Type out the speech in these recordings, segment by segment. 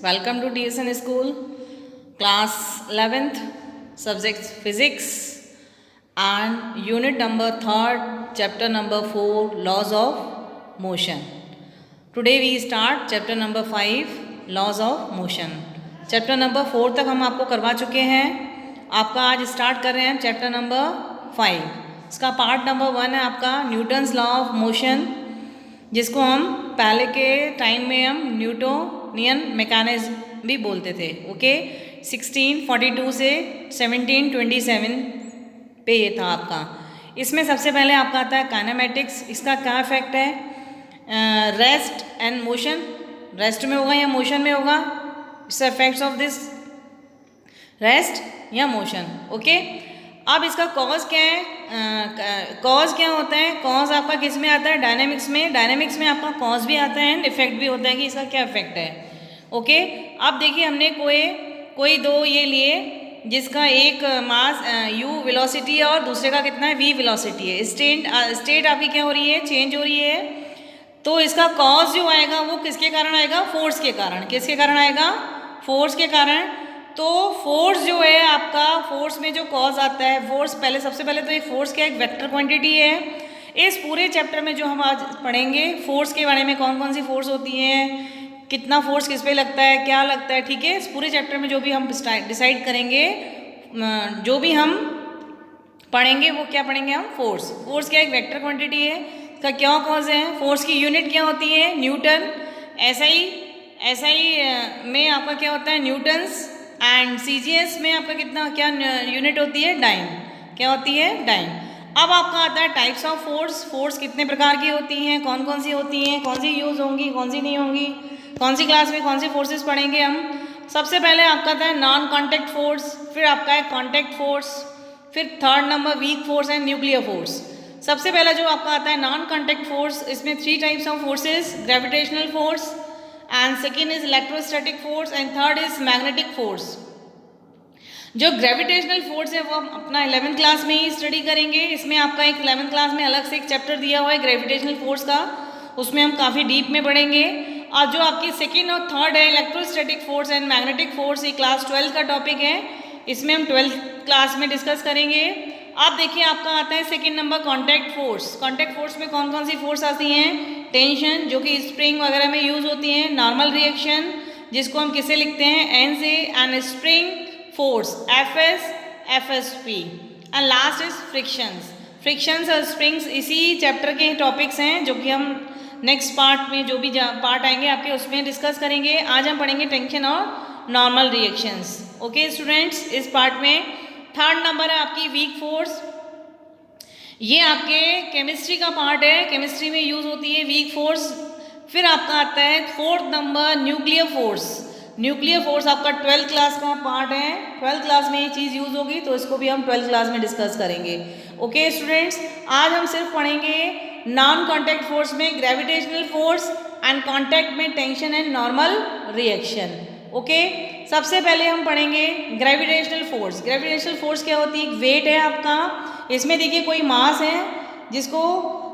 Welcome to TSN School, class 11th, subjects physics and unit number 3rd, chapter number 4, laws of motion. Today we start chapter number 5, laws of motion. Chapter number 4 तक हम आपको करवा चुके हैं. आपका आज start कर रहे हैं चैप्टर नंबर 5. इसका पार्ट नंबर 1 है आपका न्यूटन्स लॉ ऑफ मोशन, जिसको हम पहले के टाइम में हम न्यूटोनियन मैकेनिज्म भी बोलते थे. ओके, 1642 से 1727 पे ये था आपका. इसमें सबसे पहले आपका आता है काइनेमेटिक्स. इसका क्या इफेक्ट है? Rest and motion. रेस्ट में होगा या मोशन में होगा? It's effects of this rest या मोशन. ओके, अब इसका कॉज क्या है? कॉज क्या होता है? कॉज आपका किस में आता है? डायनेमिक्स में. डायनेमिक्स में आपका कॉज भी आता है एंड इफेक्ट भी होता है कि इसका क्या इफेक्ट है. ओके, अब देखिए हमने कोई दो ये लिए जिसका एक मास u वेलोसिटी है और दूसरे का कितना है v वेलोसिटी है. स्टेट आपकी क्या हो रही है? चेंज हो रही है. तो इसका कॉज जो आएगा वो किसके कारण आएगा? फोर्स के कारण. किसके कारण आएगा? फोर्स के कारण. तो फोर्स जो है आपका, फोर्स में जो कॉज आता है, फोर्स पहले सबसे पहले तो ये फोर्स क्या एक वेक्टर क्वांटिटी है. इस पूरे चैप्टर में जो हम आज पढ़ेंगे फोर्स के बारे में, कौन कौन सी फोर्स होती हैं, कितना फोर्स किस पे लगता है, क्या लगता है. ठीक है, इस पूरे चैप्टर में जो भी हम डिसाइड करेंगे, जो भी हम पढ़ेंगे वो क्या पढ़ेंगे हम? फोर्स. फोर्स क्या एक वेक्टर क्वांटिटी है. इसका क्या कॉज है? फोर्स की यूनिट क्या होती है? न्यूटन. ऐसा ही में आपका क्या होता है? न्यूटन्स. एंड सीजीएस में आपका कितना क्या यूनिट होती है? डाइन. क्या होती है? डाइन. अब आपका आता है टाइप्स ऑफ फोर्स. फोर्स कितने प्रकार की होती हैं, कौन कौन सी होती हैं, कौन सी यूज़ होंगी, कौन सी नहीं होंगी, कौन सी क्लास में कौन सी फोर्सेस पढ़ेंगे हम. सबसे पहले आपका आता है नॉन कॉन्टैक्ट फोर्स, फिर आपका है कॉन्टैक्ट फोर्स, फिर third number weak force and nuclear force. सबसे पहला जो आपका आता है नॉन कॉन्टैक्ट फोर्स, इसमें 3 types of forces: gravitational force, and second is electrostatic force, and third is magnetic force. जो ग्रेविटेशनल फोर्स है वो हम अपना 11th क्लास में ही स्टडी करेंगे. इसमें आपका एक 11th क्लास में अलग से एक चैप्टर दिया हुआ है ग्रेविटेशनल फोर्स का, उसमें हम काफ़ी डीप में पढ़ेंगे. और जो आपकी सेकेंड और थर्ड है electrostatic force and magnetic force, ये क्लास 12 का टॉपिक है. इसमें हम 12th क्लास में डिस्कस करेंगे. अब देखिए आपका आता है second number contact force. Contact force में कौन कौन सी फोर्स आती हैं? टेंशन, जो कि स्प्रिंग वगैरह में यूज होती हैं. नॉर्मल रिएक्शन, जिसको हम किसे लिखते हैं? एन से. And spring force, FS/FSP. And last is frictions. Frictions और स्प्रिंग्स इसी चैप्टर के टॉपिक्स हैं, जो कि हम नेक्स्ट पार्ट में जो भी पार्ट आएंगे आपके उसमें डिस्कस करेंगे. आज हम पढ़ेंगे टेंशन और नॉर्मल रिएक्शंस. ओके स्टूडेंट्स, इस पार्ट में थर्ड नंबर है आपकी वीक फोर्स. ये आपके केमिस्ट्री का पार्ट है, केमिस्ट्री में यूज होती है वीक फोर्स. फिर आपका आता है fourth number nuclear force. Nuclear force आपका 12th क्लास का पार्ट है. 12th क्लास में ये चीज़ यूज होगी, तो इसको भी हम 12th क्लास में डिस्कस करेंगे. ओके स्टूडेंट्स, आज हम सिर्फ पढ़ेंगे नॉन कॉन्टैक्ट फोर्स में ग्रेविटेशनल फोर्स एंड कॉन्टैक्ट में tension and normal reaction. Okay, सबसे पहले हम पढ़ेंगे ग्रेविटेशनल फोर्स. ग्रेविटेशनल फोर्स क्या होती है? एक वेट है आपका. इसमें देखिए कोई मास है जिसको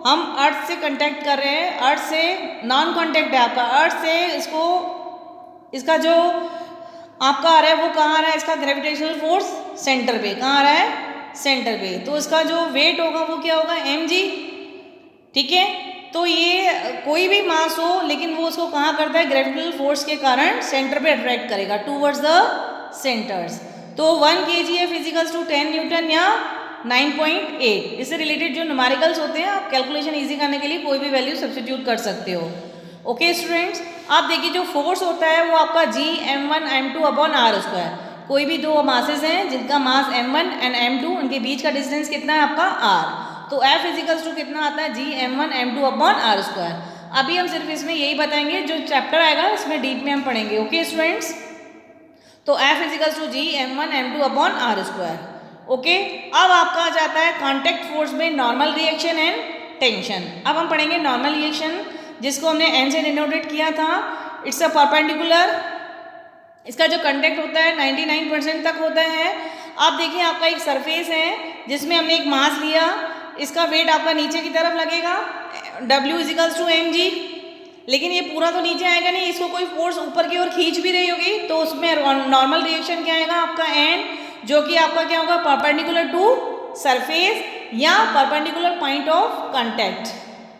हम अर्थ से कांटेक्ट कर रहे हैं. अर्थ से नॉन कांटेक्ट है आपका. अर्थ से इसका जो आपका आ रहा है वो कहाँ आ रहा है? इसका ग्रेविटेशनल फोर्स सेंटर पे. कहाँ आ रहा है? सेंटर पे. तो इसका जो वेट होगा वो क्या होगा? mg. ठीक है, तो ये कोई भी मास हो लेकिन वो उसको कहाँ करता है? ग्रेविटेशनल फोर्स के कारण सेंटर पे अट्रैक्ट करेगा, टूवर्ड्स द सेंटर्स. तो 1 kgf इजिकल्स टू 10 न्यूटन या 9.8. इससे रिलेटेड जो न्यूमेरिकल्स होते हैं, आप कैलकुलेशन इजी करने के लिए कोई भी वैल्यू सब्स्टिट्यूट कर सकते हो. ओके स्टूडेंट्स, आप देखिए जो फोर्स होता है वो आपका Gm1 m2 upon r square. कोई भी दो मासेस हैं जिनका मास m1 एंड m2, उनके बीच का डिस्टेंस कितना है आपका? r. तो F इजिकल्स टू कितना आता है? Gm1 m2 upon r square. अभी हम सिर्फ इसमें यही बताएंगे, जो चैप्टर आएगा इसमें डीप में हम पढ़ेंगे. ओके स्टूडेंट्स, तो F equals to Gm1 m2 upon r square. Okay, अब आपका आ जाता है कॉन्टैक्ट फोर्स में नॉर्मल रिएक्शन एंड टेंशन. अब हम पढ़ेंगे नॉर्मल रिएक्शन, जिसको हमने n से डिनोटेट किया था. It's a perpendicular. इसका जो कंडक्ट होता है 99% तक होता है. अब देखिए आपका एक सरफेस है जिसमें हमने एक मास लिया. इसका वेट आपका नीचे की तरफ लगेगा, W इजिकल्स टू mg. लेकिन ये पूरा तो नीचे आएगा नहीं, इसको कोई फोर्स ऊपर की ओर खींच भी रही होगी तो उसमें नॉर्मल रिएक्शन क्या आएगा आपका एन, जो कि आपका क्या होगा परपेंडिकुलर टू सरफेस या परपेंडिकुलर पॉइंट ऑफ कांटेक्ट,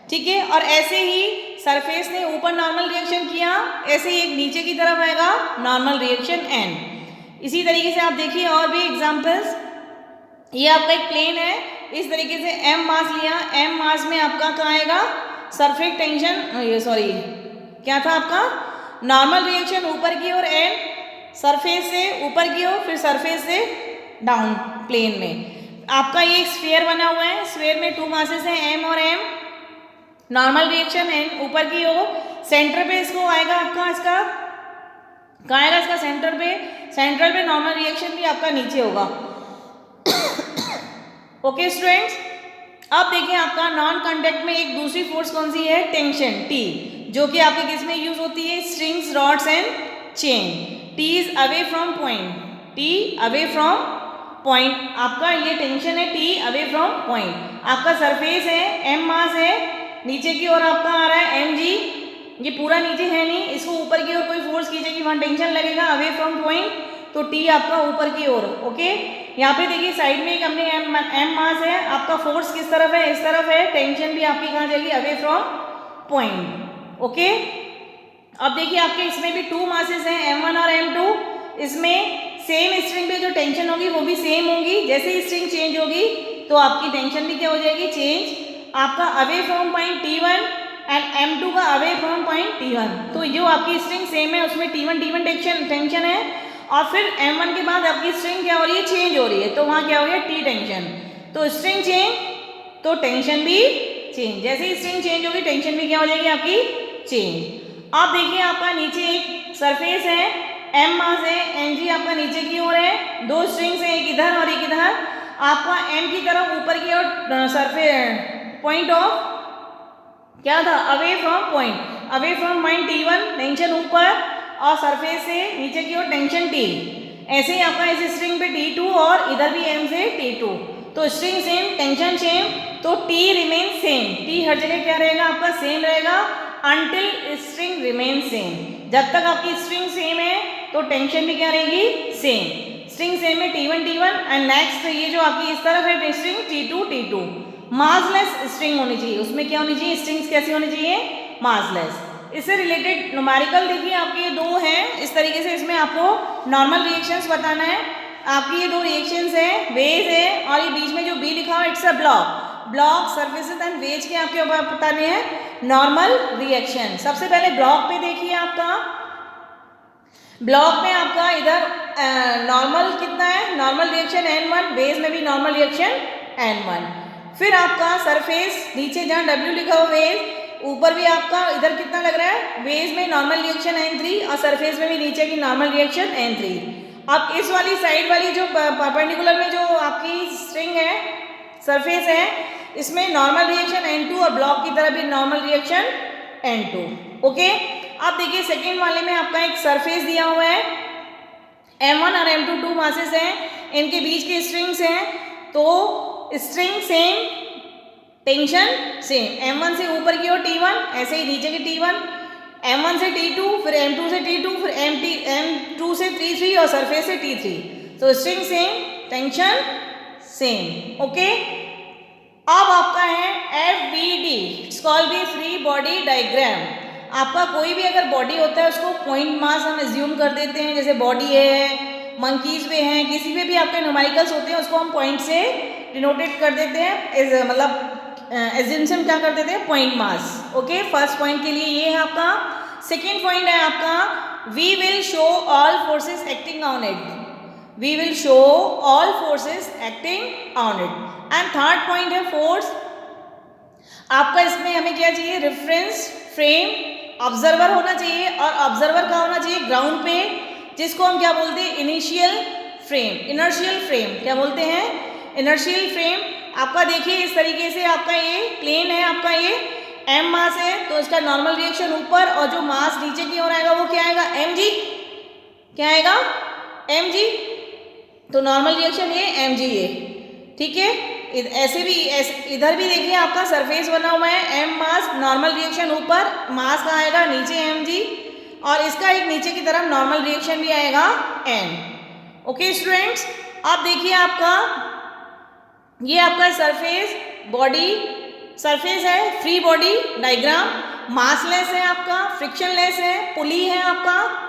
ठीक है। और ऐसे ही सरफेस ने ऊपर नॉर्मल रिएक्शन किया, ऐसे ही एक नीचे की तरफ आएगा नॉर्मल रिएक्शन एन। इसी तरीके से आप देखिए और भी एग्जांपल्स, ये आपका एक प्लेन है, इस तरीके से m मास लिया, m मास में आपका क्या आएगा सरफेस टेंशन, ये सॉरी क्या था आपका नॉर्मल रिएक्शन ऊपर की ओर n, सरफेस से ऊपर की ओर फिर सरफेस से डाउन प्लेन में। आपका ये एक स्फीयर बना हुआ है, स्फीयर में 2 मासेस हैं m और m, नॉर्मल रिएक्शन n ऊपर की ओर, सेंटर पे इसको आएगा आपका इसका कहाँ आएगा इसका सेंटर पे, सेंट्रल पे नॉर्मल रिएक्शन भी आपका नीचे होगा। ओके स्टूडेंट्स, अब देखिए आपका नॉन कांटेक्ट में एक दूसरी फोर्स कौन सी है, टेंशन T, जो कि आपके किस में यूज होती है, strings rods and chain. T is away from point, T away from point, आपका ये टेंशन है T अवे फ्रॉम पॉइंट। आपका सरफेस है, m मास है, नीचे की ओर आपका आ रहा है mg, ये पूरा नीचे है नहीं, इसको ऊपर की ओर कोई फोर्स कीजिएगी वहां टेंशन लगेगा अवे फ्रॉम पॉइंट, तो T आपका ऊपर की ओर। ओके, यहाँ पे देखिए साइड में एक हमने m मास है, आपका फोर्स किस तरफ है, इस तरफ है, टेंशन भी आपकी कहाँ जाएगी अवे फ्रॉम पॉइंट। ओके, अब देखिए आपके इसमें भी 2 मासेस हैं m1 और m2, इसमें सेम स्ट्रिंग पे जो टेंशन होगी वो भी सेम होगी, जैसे ही स्ट्रिंग चेंज होगी तो आपकी टेंशन भी क्या हो जाएगी चेंज, आपका away from point T1 and m2 का अवे फ्रॉम पॉइंट T1, तो जो आपकी स्ट्रिंग सेम है उसमें T1 टेंशन है, और फिर m1 के बाद आपकी स्ट्रिंग क्या हो रही है चेंज हो रही है, तो वहाँ क्या हो गया T टेंशन, तो स्ट्रिंग चेंज तो टेंशन भी चेंज, जैसे ही स्ट्रिंग चेंज होगी टेंशन भी क्या हो जाएगी आपकी चेंज। आप देखिए आपका नीचे एक सरफेस है, m मास है, mg आपका नीचे की ओर है, 2 स्ट्रिंग्स हैं एक इधर और एक इधर, आपका m की तरफ ऊपर की ओर सरफेस पॉइंट ऑफ क्या था away from point, away from point T1 tension ऊपर और सरफेस से नीचे की ओर टेंशन T, ऐसे ही आपका इस स्ट्रिंग पे T2 और इधर भी m से T2, तो स्ट्रिंग सेम टेंशन सेम, तो T रिमेन सेम, T हर जगह क्या रहेगा आपका सेम रहेगा अंटिल स्ट्रिंग रिमेन सेम, जब तक आपकी स्ट्रिंग सेम है तो टेंशन भी क्या रहेगी सेम, स्ट्रिंग सेम है T1 एंड नेक्स्ट ये जो आपकी इस तरफ है स्ट्रिंग T2, मासलेस स्ट्रिंग होनी चाहिए, उसमें क्या होनी चाहिए स्ट्रिंग्स कैसी होनी चाहिए मासलेस। इससे रिलेटेड न्यूमेरिकल देखिए आपके ये 2 हैं, इस तरीके से इसमें आपको नॉर्मल रिएक्शंस बताना है, आपकी ये 2 रिएक्शंस है, वेज है और ये बीच में जो बी लिखा हुआ it's a block surfaces and wedge के आपके ऊपर बताने हैं नॉर्मल रिएक्शन। सबसे पहले ब्लॉक पे देखिए, आपका ब्लॉक में आपका इधर नॉर्मल कितना है, नॉर्मल रिएक्शन N1, वेज में भी नॉर्मल रिएक्शन N1, फिर आपका सरफेस नीचे जहाँ W लिखा हुआ वेज, ऊपर भी आपका इधर कितना लग रहा है वेज में नॉर्मल रिएक्शन N3 और सरफेस में भी नीचे की नॉर्मल रिएक्शन N3। अब इस वाली साइड वाली जो परपेंडिकुलर में जो आपकी स्ट्रिंग है सरफेस है, इसमें नॉर्मल रिएक्शन N2 और ब्लॉक की तरफ भी नॉर्मल रिएक्शन N2। ओके, अब देखिए सेकेंड वाले में आपका एक सरफेस दिया हुआ है, M1 और M2 2 मासेस हैं, इनके बीच के स्ट्रिंग्स हैं, तो string same tension same, M1 से ऊपर की ओर T1, ऐसे ही नीचे की T1, M1 से T2, फिर M2 से T2, फिर M2 से T3 और सरफेस से T3, तो string same tension same. Okay, अब आपका है FBD, it's called B free body diagram. आपका कोई भी अगर बॉडी होता है उसको पॉइंट मास हम एज्यूम कर देते हैं, जैसे बॉडी है, मंकीज पे हैं, किसी पे भी आपके न्यूमेरिकल्स होते हैं उसको हम पॉइंट से डिनोटेट कर देते हैं, मतलब एज्यूम्शन क्या कर देते हैं point mass. Okay, first point के लिए ये है आपका। सेकेंड पॉइंट है आपका we will show all forces acting on it, we will show all forces acting on it. And third point है फोर्स, आपका इसमें हमें क्या चाहिए रेफरेंस फ्रेम, ऑब्जर्वर होना चाहिए, और ऑब्जर्वर का होना चाहिए ग्राउंड पे, जिसको हम क्या बोलते हैं इनिशियल फ्रेम, इनर्शियल फ्रेम क्या बोलते हैं इनर्शियल फ्रेम। आपका देखिए इस तरीके से आपका ये प्लेन है, आपका ये m मास है, तो इसका नॉर्मल रिएक्शन ऊपर और जो मास नीचे की ओर आएगा वो क्या आएगा mg, क्या आएगा mg, तो नॉर्मल रिएक्शन ये mg है, ठीक है। ऐसे भी इधर भी देखिए आपका सरफेस बना हुआ है, एम मास नॉर्मल रिएक्शन ऊपर, मास का आएगा नीचे एम जी, और इसका एक नीचे की तरफ नॉर्मल रिएक्शन भी आएगा एन। ओके स्टूडेंट्स, आप देखिए आपका ये आपका सरफेस बॉडी सरफेस है, फ्री बॉडी डायग्राम, मासलेस है आपका, फ्रिक्शनलेस है, पुली है आपका।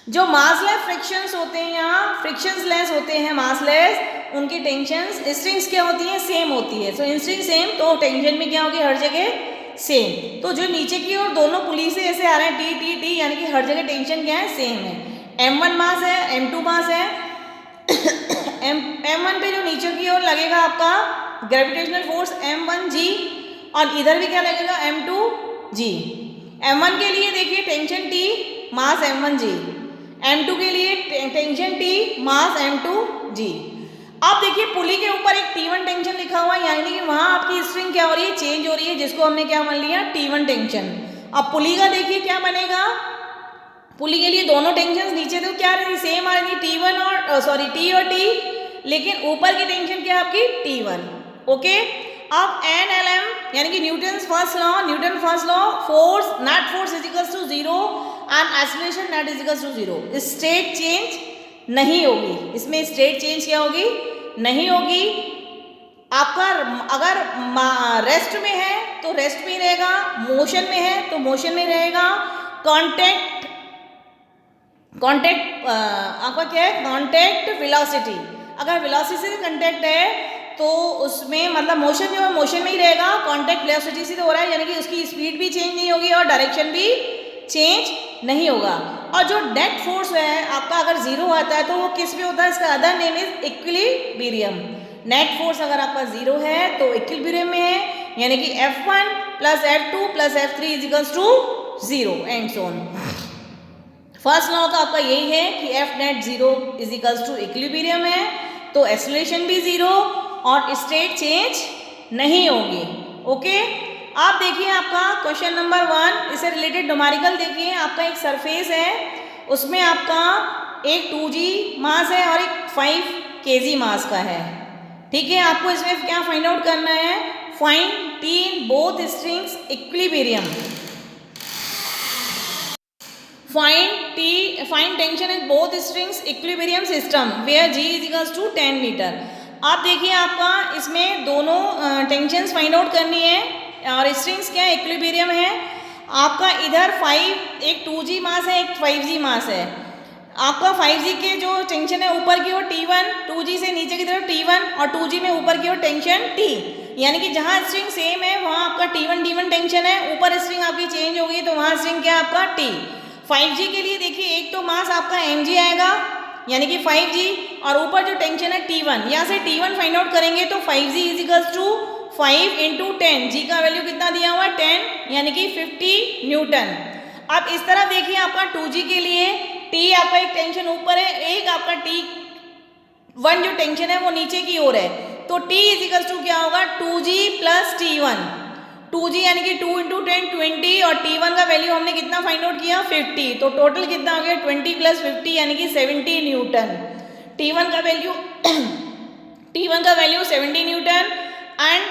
जो मासलेस फ्रिक्शंस होते हैं यहाँ, फ्रिक्शंसलेस होते हैं मासलेस, उनकी टेंशंस स्ट्रिंग्स क्या होती हैं, सेम होती है। सो स्ट्रिंग सेम, तो टेंशन भी क्या होगी, हर जगह सेम। तो जो नीचे की ओर दोनों पुली से ऐसे आ रहे हैं टी टी टी, यानी कि हर जगह टेंशन क्या है, सेम है। M1 मास है, M2 मास है। M1 पे जो नीचे की ओर लगेगा आपका ग्रेविटेशनल फोर्स M1G, और इधर भी क्या लगेगा M2G। M1 के लिए देखिए टेंशन T, मास M1G। M2 के लिए टेंशन T, मास M2G। आप देखिए पुली के ऊपर एक T1 टेंशन लिखा हुआ है, यानी कि वहाँ आपकी स्ट्रिंग क्या हो रही है, चेंज हो रही है, जिसको हमने क्या मान लिया, T1 टेंशन। अब पुली का देखिए क्या बनेगा, पुली के लिए दोनों टेंशन नीचे तो क्या रही, सेम आ रही थी, T1 और सॉरी T और T, लेकिन ऊपर की टेंशन क्या आपकी T1। ओके, अब NLM यानी कि Newton's first law, force net force is equals to 0 and acceleration net is equals to 0। State change नहीं होगी, इसमें स्टेट चेंज क्या होगी, नहीं होगी। आपका अगर रेस्ट में है तो रेस्ट में रहेगा, मोशन में है तो मोशन में रहेगा। कांटेक्ट आपका क्या है, कांटेक्ट वेलोसिटी, अगर वेलोसिटी से कांटेक्ट है तो उसमें मतलब मोशन जो है मोशन में ही रहेगा, कांटेक्ट वेलोसिटी से तो हो रहा है, यानी कि उसकी स्पीड भी चेंज नहीं होगी और डायरेक्शन भी चेंज नहीं होगा। और जो नेट फोर्स है आपका अगर जीरो आता है तो वो किस में होता है, इसका other name is equilibrium. Net force अगर आपका जीरो है तो इक्विलिब्रियम में है, यानी कि F1 plus F2 plus F3 is equals to 0 and so on. First law का आपका यही है कि F net 0 is equals to equilibrium है, तो एक्सेलरेशन भी 0 और स्टेट चेंज नहीं होगी। ओके, आप देखिए आपका क्वेश्चन नंबर 1, इससे रिलेटेड न्यूमेरिकल देखिए। आपका एक सरफेस है, उसमें आपका एक 2G मास है और एक 5 kg मास का है, ठीक है। आपको इसमें क्या फाइंड आउट करना है, find T in both strings equilibrium, find tension in both strings equilibrium system where G is equals to 10 metre. आप देखिए आपका इसमें दोनों टेंशंस फाइंड आउट करनी है और स्ट्रिंग्स क्या है, इक्विलिब्रियम है। आपका इधर 5 एक 2G मास है, एक 5G मास है। आपका 5G के जो टेंशन है ऊपर की ओर T1, 2G से नीचे की तरफ T1 और 2G में ऊपर की ओर टेंशन T, यानी कि जहाँ स्ट्रिंग सेम है वहाँ आपका T1 टेंशन है, ऊपर स्ट्रिंग आपकी चेंज होगी तो वहाँ स्ट्रिंग क्या है आपका T। 5G के लिए देखिए एक तो मास आपका mg आएगा, यानी कि 5G, और ऊपर जो टेंशन है T1, यहाँ से T1 फाइंड आउट करेंगे तो 5G is equals to 5 into 10, G का वैल्यू कितना दिया हुआ है 10, यानी कि 50 न्यूटन। अब इस तरफ देखिए आपका 2G के लिए T आपका एक टेंशन ऊपर है, एक आपका T1 जो टेंशन है वो नीचे की ओर है, तो T इज इक्वल्स टू क्या होगा 2G प्लस T1। 2G यानी कि 2 इंटू 10 20, और T1 का वैल्यू हमने कितना फाइंड आउट किया 50, तो टोटल कितना हो गया 20 प्लस 50 यानी कि 70 न्यूटन। T1 का वैल्यू 70 न्यूटन एंड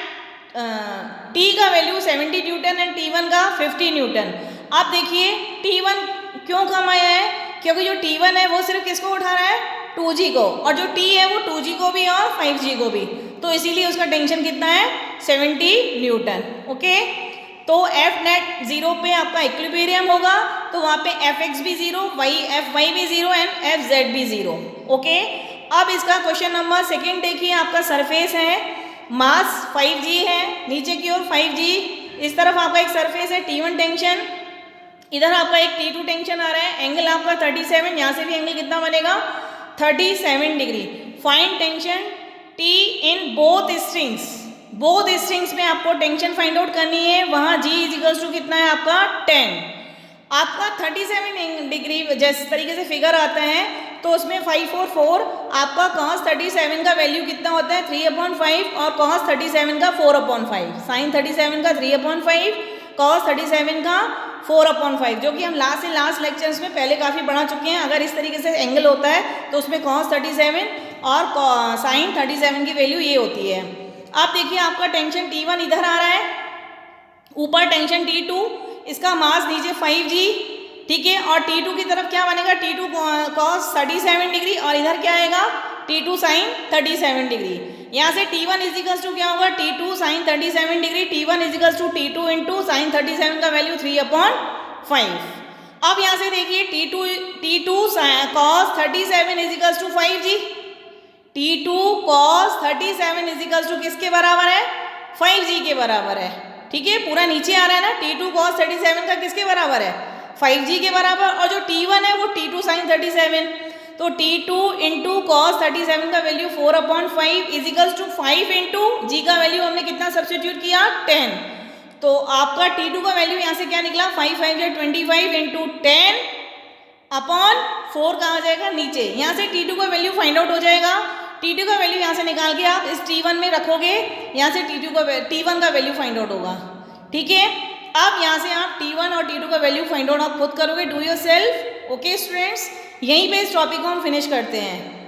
T का वैल्यू 70 न्यूटन एंड T1 का 50 न्यूटन। आप देखिए T1 क्यों कम आया है, क्योंकि जो T1 है वो सिर्फ किसको उठा रहा है 2G को, और जो T है वो 2G को भी और 5G को भी, तो इसीलिए उसका टेंशन कितना है 70 न्यूटन। ओके, तो F नेट 0 पे आपका इक्विलिब्रियम होगा, तो वहाँ पे Fx भी 0, Fy भी 0 एंड Fz भी 0। ओके, अब इसका क्वेश्चन नंबर 2 देखिए। आपका सरफेस है, मास 5G है, नीचे की ओर 5G, इस तरफ आपका एक सरफेस है T1 टेंशन, इधर आपका एक T2 टेंशन आ रहा है, एंगल आपका 37, यहाँ से भी एंगल कितना बनेगा 37 degree. Find tension T in both strings में आपको टेंशन फाइंड आउट करनी है, वहाँ G इज इक्वल्स टू कितना है आपका 10। आपका 37 डिग्री जिस तरीके से फिगर आता है तो उसमें 544 आपका cos 37 का वैल्यू कितना होता है 3/5 और cos 37 का 4/5, sin 37 का 3/5, cos 37 का 4/5, जो कि हम लास्ट लेक्चर्स में पहले काफ़ी बढ़ा चुके हैं। अगर इस तरीके से एंगल होता है तो उसमें cos 37 और साइन 37 की वैल्यू ये होती है। अब देखिए आपका टेंशन T1 इधर आ रहा है, ऊपर टेंशन T2, इसका मास नीचे 5G, ठीक है, और T2 की तरफ क्या बनेगा, T2 cos 37 डिग्री और इधर क्या आएगा T2 साइन 37 डिग्री। यहाँ से T1 इजिकल्स टू क्या होगा, T2 sine 37 degree, T1 equals to T2 into sine 37 का वैल्यू 3/5। अब यहाँ से देखिए T2 cos 37 equals to 5G, T2 cos 37 equals to किसके बराबर है, 5G के बराबर है, ठीक है, पूरा नीचे आ रहा है ना, T2 cos 37 का किसके बराबर है, 5G के बराबर, और जो T1 है वो T2 साइन 37, तो T2 इंटू cos 37 का वैल्यू 4/5 इजिकल्स टू 5 इंटू G का वैल्यू हमने कितना सब्स्टिट्यूट किया, 10, तो आपका T2 का वैल्यू यहाँ से क्या निकला, 5 5 25 इंटू 10/4 कहाँ आ जाएगा, नीचे, यहाँ से T2 का वैल्यू फाइंड आउट हो जाएगा। T2 का वैल्यू यहाँ से निकाल के आप इस T1 में रखोगे, यहाँ से T1 का वैल्यू फाइंड आउट होगा, ठीक है। अब यहाँ से आप T1 और T2 का वैल्यू फाइंड आउट आप खुद करोगे, do your self. Okay students, यहीं पे इस टॉपिक को हम फिनिश करते हैं।